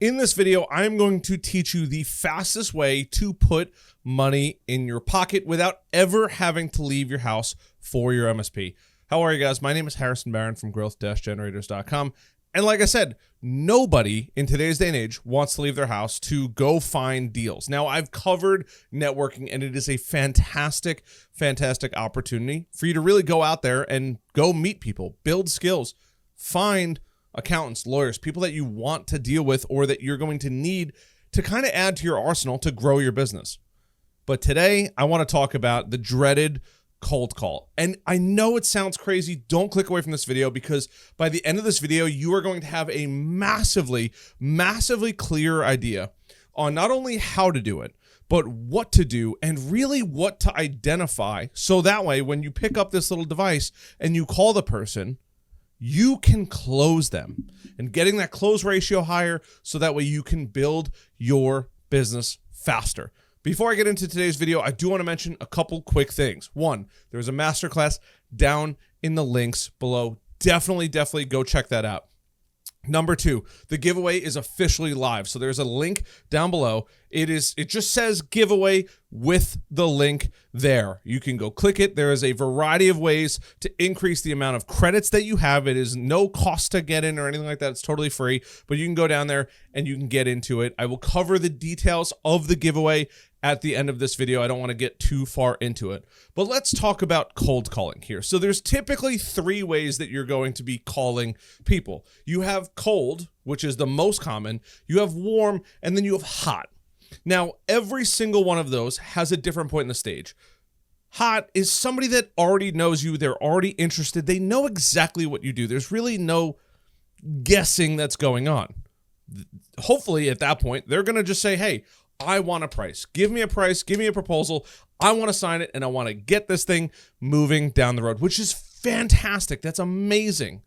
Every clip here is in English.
In this video, I'm going to teach you the fastest way to put money in your pocket without ever having to leave your house for your MSP. How are you guys? My name is Harrison Barron from growth-generators.com. And like I said, nobody in today's day and age wants to leave their house to go find deals. Now, I've covered networking, and it is a fantastic, fantastic opportunity for you to really go out there and go meet people, build skills, find accountants, lawyers, people that you want to deal with or that you're going to need to kind of add to your arsenal to grow your business. But today, I want to talk about the dreaded cold call. And I know it sounds crazy. Don't click away from this video, because by the end of this video, you are going to have a massively, massively clear idea on not only how to do it, but what to do and really what to identify. So that way, when you pick up this little device and you call the person, you can close them, and getting that close ratio higher so that way you can build your business faster. Before I get into today's video, I do want to mention a couple quick things. One, there's a masterclass down in the links below. Definitely go check that out. Number two, the giveaway is officially live. So there's a link down below. It just says giveaway with the link there. You can go click it. There is a variety of ways to increase the amount of credits that you have. It is no cost to get in or anything like that. It's totally free, but you can go down there and you can get into it. I will cover the details of the giveaway at the end of this video. I don't want to get too far into it, but let's talk about cold calling here. So there's typically three ways that you're going to be calling people. You have cold, which is the most common. You have warm, and then you have hot. Now, every single one of those has a different point in the stage. Hot is somebody that already knows you. They're already interested. They know exactly what you do. There's really no guessing that's going on. Hopefully at that point, they're going to just say, hey, I want a price. Give me a price. Give me a proposal. I want to sign it, and I want to get this thing moving down the road, which is fantastic. That's amazing.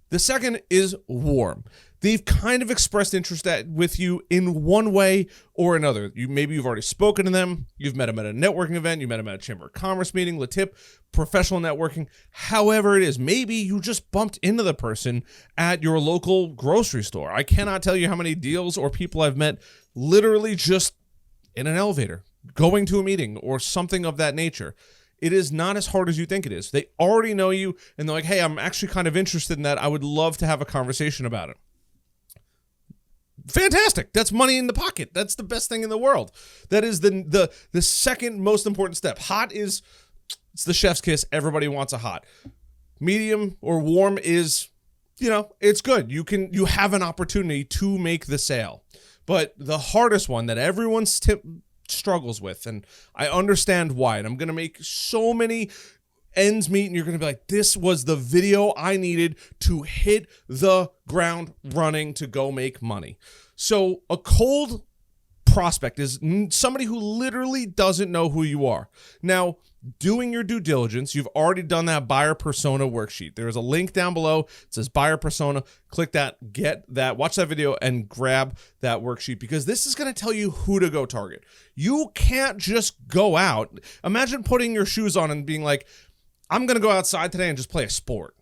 The second is warm. They've kind of expressed interest with you in one way or another. Maybe you've already spoken to them. You've met them at a networking event. You met them at a Chamber of Commerce meeting, LaTip, professional networking, however it is. Maybe you just bumped into the person at your local grocery store. I cannot tell you how many deals or people I've met literally just in an elevator, going to a meeting or something of that nature. It is not as hard as you think it is. They already know you, and they're like, hey, I'm actually kind of interested in that. I would love to have a conversation about it. Fantastic. That's money in the pocket. That's the best thing in the world. That is the second most important step. Hot it's the chef's kiss. Everybody wants a hot. Medium or warm is, it's good. You have an opportunity to make the sale. But the hardest one that everyone struggles with, and I understand why, and I'm going to make so many ends meet, and you're going to be like, this was the video I needed to hit the ground running to go make money. So a cold prospect is somebody who literally doesn't know who you are. Now, doing your due diligence, you've already done that buyer persona worksheet. There's a link down below. It says buyer persona. Click that, get that, watch that video, and grab that worksheet, because this is going to tell you who to go target. You can't just go out. Imagine putting your shoes on and being like, I'm going to go outside today and just play a sport.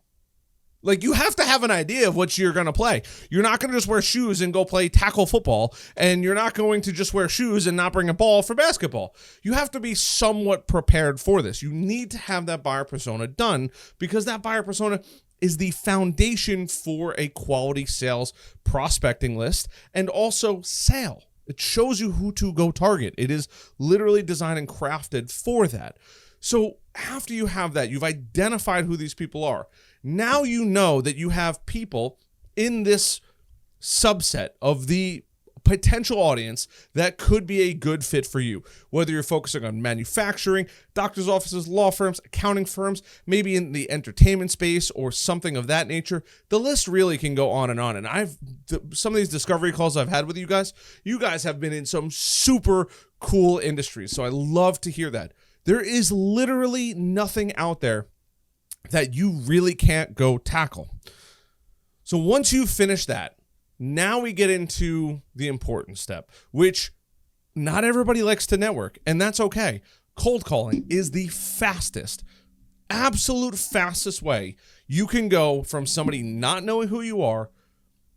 Like, you have to have an idea of what you're going to play. You're not going to just wear shoes and go play tackle football, and you're not going to just wear shoes and not bring a ball for basketball. You have to be somewhat prepared for this. You need to have that buyer persona done, because that buyer persona is the foundation for a quality sales prospecting list and also sale. It shows you who to go target. It is literally designed and crafted for that. So after you have that, you've identified who these people are. Now you know that you have people in this subset of the potential audience that could be a good fit for you. Whether you're focusing on manufacturing, doctor's offices, law firms, accounting firms, maybe in the entertainment space or something of that nature, the list really can go on. And some of these discovery calls I've had with you guys have been in some super cool industries. So I love to hear that. There is literally nothing out there that you really can't go tackle. So once you finish that, now we get into the important step, which not everybody likes to network, and that's okay. Cold calling is the fastest, absolute fastest way you can go from somebody not knowing who you are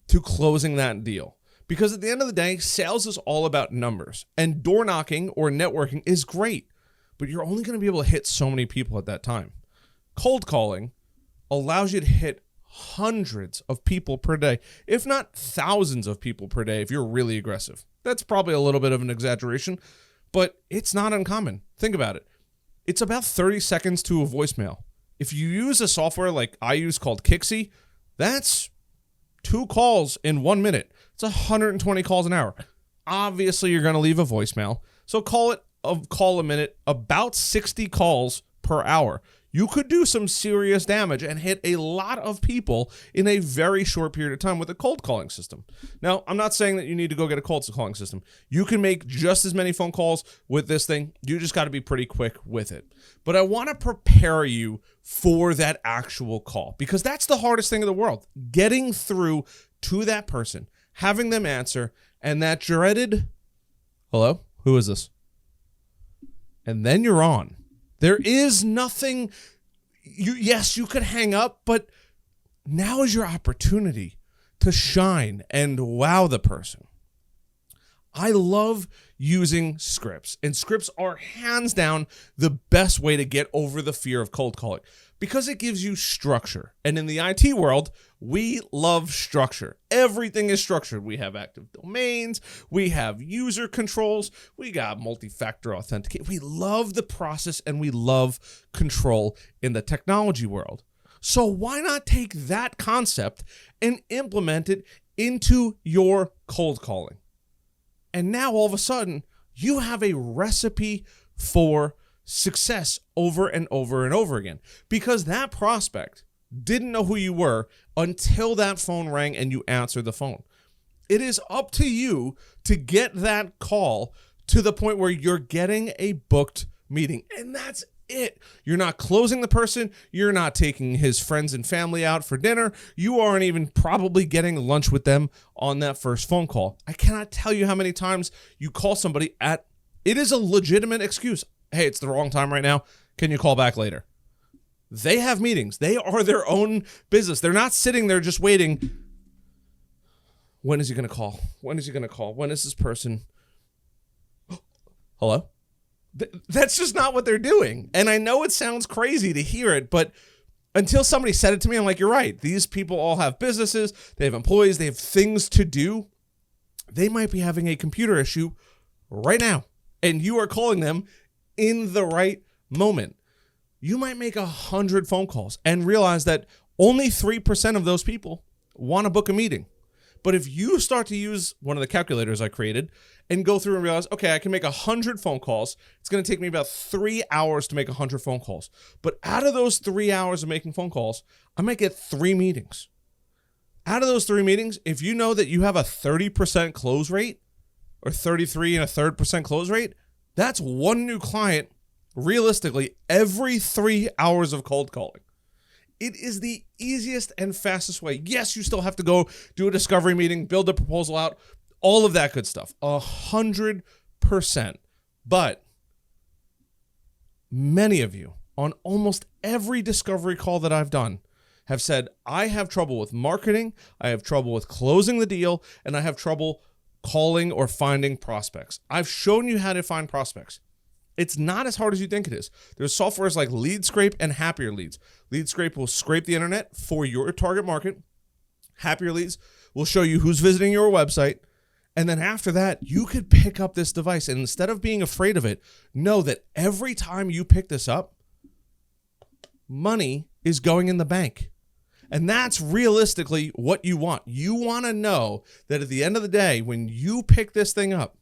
to closing that deal. Because at the end of the day, sales is all about numbers, and door knocking or networking is great, but you're only going to be able to hit so many people at that time. Cold calling allows you to hit hundreds of people per day, if not thousands of people per day if you're really aggressive. That's probably a little bit of an exaggeration, but it's not uncommon. Think about it. It's about 30 seconds to a voicemail. If you use a software like I use called Kixi, that's 2 calls in 1 minute. It's 120 calls an hour. Obviously, you're going to leave a voicemail. So call it a call a minute, about 60 calls per hour. You could do some serious damage and hit a lot of people in a very short period of time with a cold calling system. Now, I'm not saying that you need to go get a cold calling system. You can make just as many phone calls with this thing. You just got to be pretty quick with it. But I want to prepare you for that actual call, because that's the hardest thing in the world. Getting through to that person, having them answer, and that dreaded, hello, who is this? And then you're on. There is nothing, yes, you could hang up, but now is your opportunity to shine and wow the person. I love using scripts, and scripts are hands down the best way to get over the fear of cold calling, because it gives you structure. And in the IT world, we love structure. Everything is structured. We have active domains. We have user controls. We got multi-factor authentication. We love the process and we love control in the technology world. So why not take that concept and implement it into your cold calling? And now all of a sudden, you have a recipe for success over and over and over again, because that prospect didn't know who you were until that phone rang and you answered the phone. It is up to you to get that call to the point where you're getting a booked meeting, and that's it. You're not closing the person. You're not taking his friends and family out for dinner. You aren't even probably getting lunch with them on that first phone call. I cannot tell you how many times you call somebody it is a legitimate excuse. Hey, it's the wrong time right now. Can you call back later? They have meetings. They are their own business. They're not sitting there just waiting. When is he going to call? When is he going to call? When is this person? Hello? That's just not what they're doing. And I know it sounds crazy to hear it, but until somebody said it to me, I'm like, you're right. These people all have businesses. They have employees. They have things to do. They might be having a computer issue right now, and you are calling them in the right moment. You might make 100 phone calls and realize that only 3% of those people want to book a meeting. But if you start to use one of the calculators I created and go through and realize, okay, I can make 100 phone calls. It's going to take me about 3 hours to make 100 phone calls. But out of those 3 hours of making phone calls, I might get 3 meetings. Out of those 3 meetings, if you know that you have a 30% close rate or 33.33% close rate, that's one new client realistically every 3 hours of cold calling. It is the easiest and fastest way. Yes, you still have to go do a discovery meeting, build a proposal out, all of that good stuff, 100%. But many of you on almost every discovery call that I've done have said, I have trouble with marketing, I have trouble with closing the deal, and I have trouble calling or finding prospects. I've shown you how to find prospects. It's not as hard as you think it is. There's softwares like LeadScrape and Happier Leads. LeadScrape will scrape the internet for your target market. Happier Leads will show you who's visiting your website. And then after that, you could pick up this device. And instead of being afraid of it, know that every time you pick this up, money is going in the bank. And that's realistically what you want. You want to know that at the end of the day, when you pick this thing up,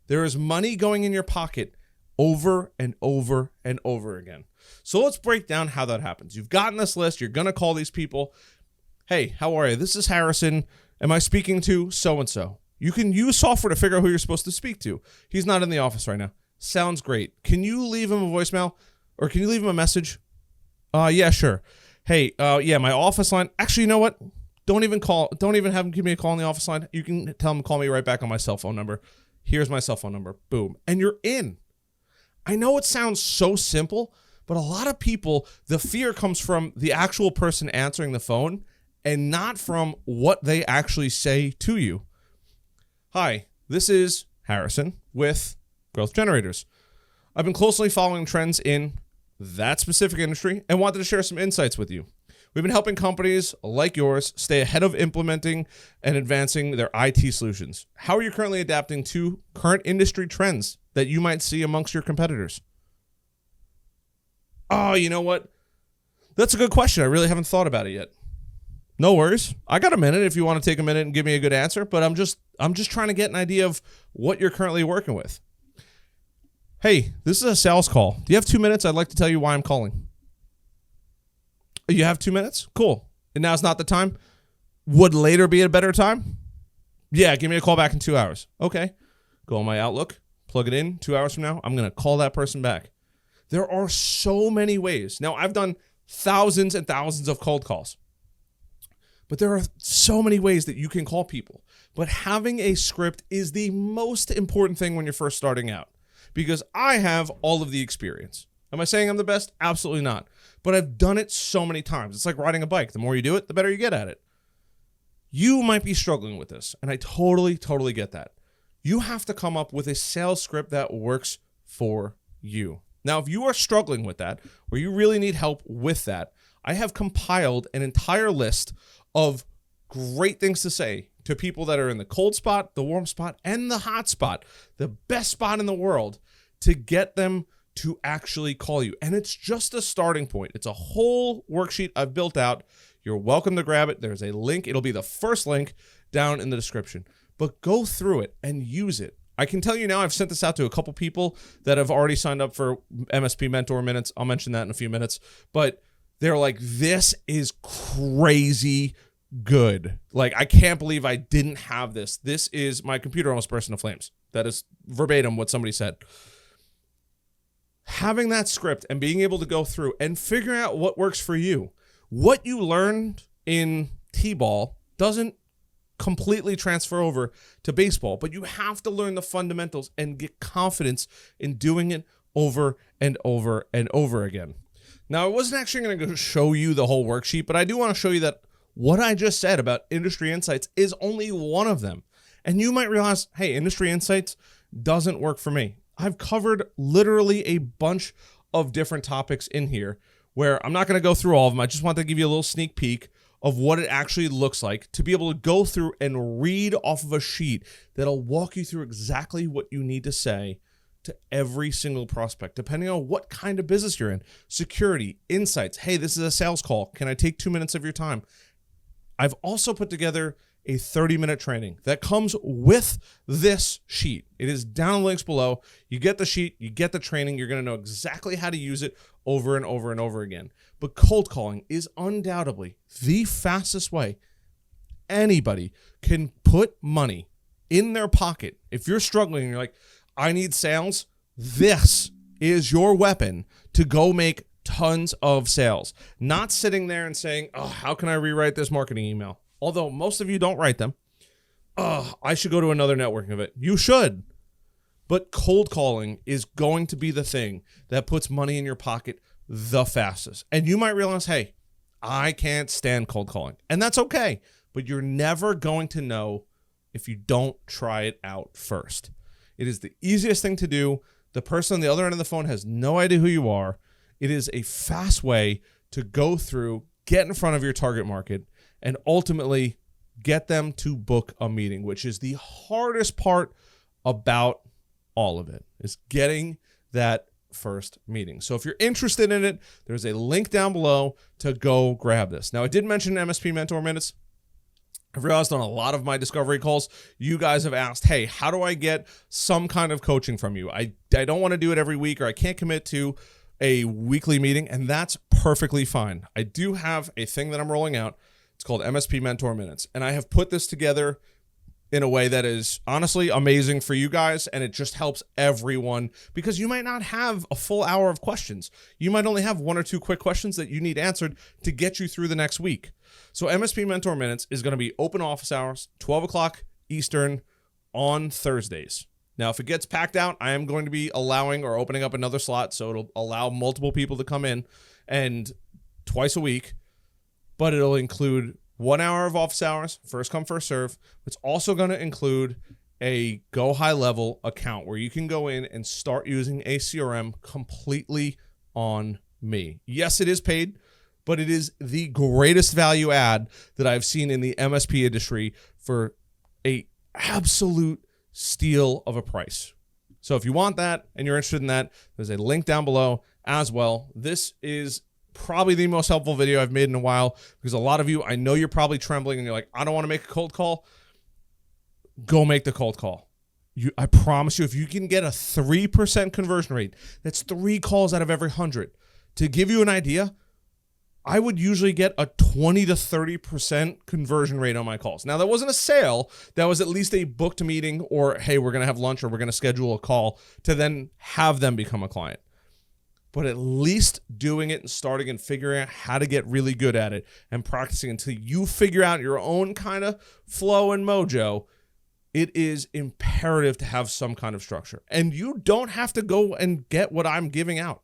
there is money going in your pocket over and over and over again. So let's break down how that happens. You've gotten this list. You're going to call these people. Hey, how are you? This is Harrison. Am I speaking to so-and-so? You can use software to figure out who you're supposed to speak to. He's not in the office right now. Sounds great. Can you leave him a voicemail or can you leave him a message? Yeah, sure. Hey, yeah, my office line. Actually, you know what? Don't even call. Don't even have him give me a call on the office line. You can tell him to call me right back on my cell phone number. Here's my cell phone number. Boom. And you're in. I know it sounds so simple, but a lot of people, the fear comes from the actual person answering the phone and not from what they actually say to you. Hi, this is Harrison with Growth Generators. I've been closely following trends in that specific industry and wanted to share some insights with you. We've been helping companies like yours stay ahead of implementing and advancing their IT solutions. How are you currently adapting to current industry trends that you might see amongst your competitors? Oh, you know what? That's a good question. I really haven't thought about it yet. No worries. I got a minute if you want to take a minute and give me a good answer, but I'm just trying to get an idea of what you're currently working with. Hey, this is a sales call. Do you have 2 minutes? I'd like to tell you why I'm calling. You have 2 minutes? Cool. And now's not the time? Would later be a better time? Yeah, give me a call back in 2 hours. Okay. Go on my Outlook, plug it in 2 hours from now. I'm going to call that person back. There are so many ways. Now, I've done thousands and thousands of cold calls. But there are so many ways that you can call people. But having a script is the most important thing when you're first starting out, because I have all of the experience. Am I saying I'm the best? Absolutely not. But I've done it so many times. It's like riding a bike. The more you do it, the better you get at it. You might be struggling with this, and I totally get that. You have to come up with a sales script that works for you. Now, if you are struggling with that, or you really need help with that, I have compiled an entire list of great things to say to people that are in the cold spot, the warm spot, and the hot spot, the best spot in the world, to get them to actually call you. And it's just a starting point. It's a whole worksheet I've built out. You're welcome to grab it. There's a link. It'll be the first link down in the description. But go through it and use it. I can tell you now, I've sent this out to a couple people that have already signed up for MSP Mentor Minutes. I'll mention that in a few minutes. But they're like, this is crazy good. Like, I can't believe I didn't have this. This is, my computer almost burst into flames. That is verbatim what somebody said. Having that script and being able to go through and figuring out what works for you. What you learned in T-ball doesn't completely transfer over to baseball, but you have to learn the fundamentals and get confidence in doing it over and over and over again. Now, I wasn't actually going to show you the whole worksheet, but I do want to show you that what I just said about industry insights is only one of them. And you might realize, hey, industry insights doesn't work for me. I've covered literally a bunch of different topics in here where I'm not going to go through all of them. I just want to give you a little sneak peek of what it actually looks like to be able to go through and read off of a sheet that'll walk you through exactly what you need to say to every single prospect, depending on what kind of business you're in. Security, insights. Hey, this is a sales call. Can I take 2 minutes of your time? I've also put together a 30-minute training that comes with this sheet. It is down in the links below. You get the sheet, you get the training. You're going to know exactly how to use it over and over and over again. But cold calling is undoubtedly the fastest way anybody can put money in their pocket. If you're struggling and you're like, I need sales, this is your weapon to go make tons of sales. Not sitting there and saying, oh, how can I rewrite this marketing email? Although most of you don't write them. Oh, I should go to another networking event. You should. But cold calling is going to be the thing that puts money in your pocket the fastest. And you might realize, hey, I can't stand cold calling. And that's okay. But you're never going to know if you don't try it out first. It is the easiest thing to do. The person on the other end of the phone has no idea who you are. It is a fast way to go through, get in front of your target market, and ultimately get them to book a meeting, which is the hardest part about all of it, is getting that first meeting. So if you're interested in it, there's a link down below to go grab this. Now, I did mention MSP Mentor Minutes. I've realized on a lot of my discovery calls, you guys have asked, hey, how do I get some kind of coaching from you? I don't want to do it every week, or I can't commit to a weekly meeting, and that's perfectly fine. I do have a thing that I'm rolling out. It's called MSP Mentor Minutes, and I have put this together in a way that is honestly amazing for you guys, and it just helps everyone, because you might not have a full hour of questions. You might only have 1 or 2 quick questions that you need answered to get you through the next week. So MSP Mentor Minutes is going to be open office hours, 12 o'clock Eastern on Thursdays. Now, if it gets packed out, I am going to be allowing or opening up another slot, so it'll allow multiple people to come in, and twice a week, but it'll include 1 hour of office hours, first come, first serve. It's also going to include a Go High Level account where you can go in and start using a CRM completely on me. Yes, it is paid, but it is the greatest value add that I've seen in the MSP industry for a absolute steal of a price. So if you want that and you're interested in that, there's a link down below as well. This is probably the most helpful video I've made in a while because a lot of you, I know you're probably trembling and you're like, I don't want to make a cold call. Go make the cold call. I promise you, if you can get a 3% conversion rate, that's 3 calls out of every 100. To give you an idea, I would usually get a 20 to 30% conversion rate on my calls. Now, that wasn't a sale. That was at least a booked meeting or, hey, we're going to have lunch or we're going to schedule a call to then have them become a client. But at least doing it and starting and figuring out how to get really good at it and practicing until you figure out your own kind of flow and mojo, it is imperative to have some kind of structure. And you don't have to go and get what I'm giving out.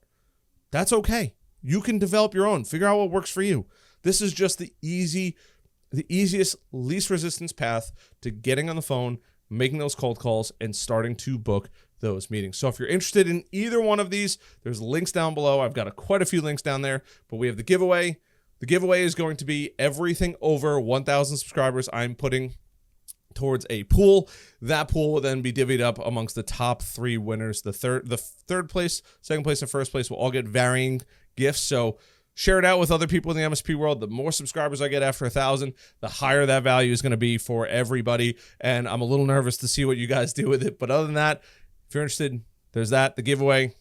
That's okay. You can develop your own. Figure out what works for you. This is just the easiest, least resistance path to getting on the phone, making those cold calls, and starting to book those meetings. So if you're interested in either one of these, there's links down below. I've got quite a few links down there, but we have the giveaway. The giveaway is going to be everything over 1,000 subscribers I'm putting towards a pool. That pool will then be divvied up amongst the top 3 winners. The third place, second place, and first place will all get varying gifts. So share it out with other people in the MSP world. The more subscribers I get after 1,000, the higher that value is going to be for everybody. And I'm a little nervous to see what you guys do with it. But other than that, if you're interested, there's that, the giveaway,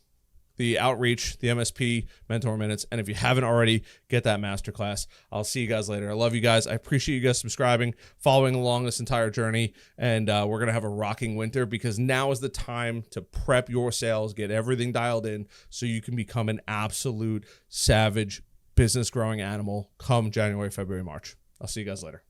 the outreach, the MSP Mentor Minutes. And if you haven't already, get that masterclass. I'll see you guys later. I love you guys. I appreciate you guys subscribing, following along this entire journey. And we're going to have a rocking winter because now is the time to prep your sales, get everything dialed in so you can become an absolute savage business growing animal come January, February, March. I'll see you guys later.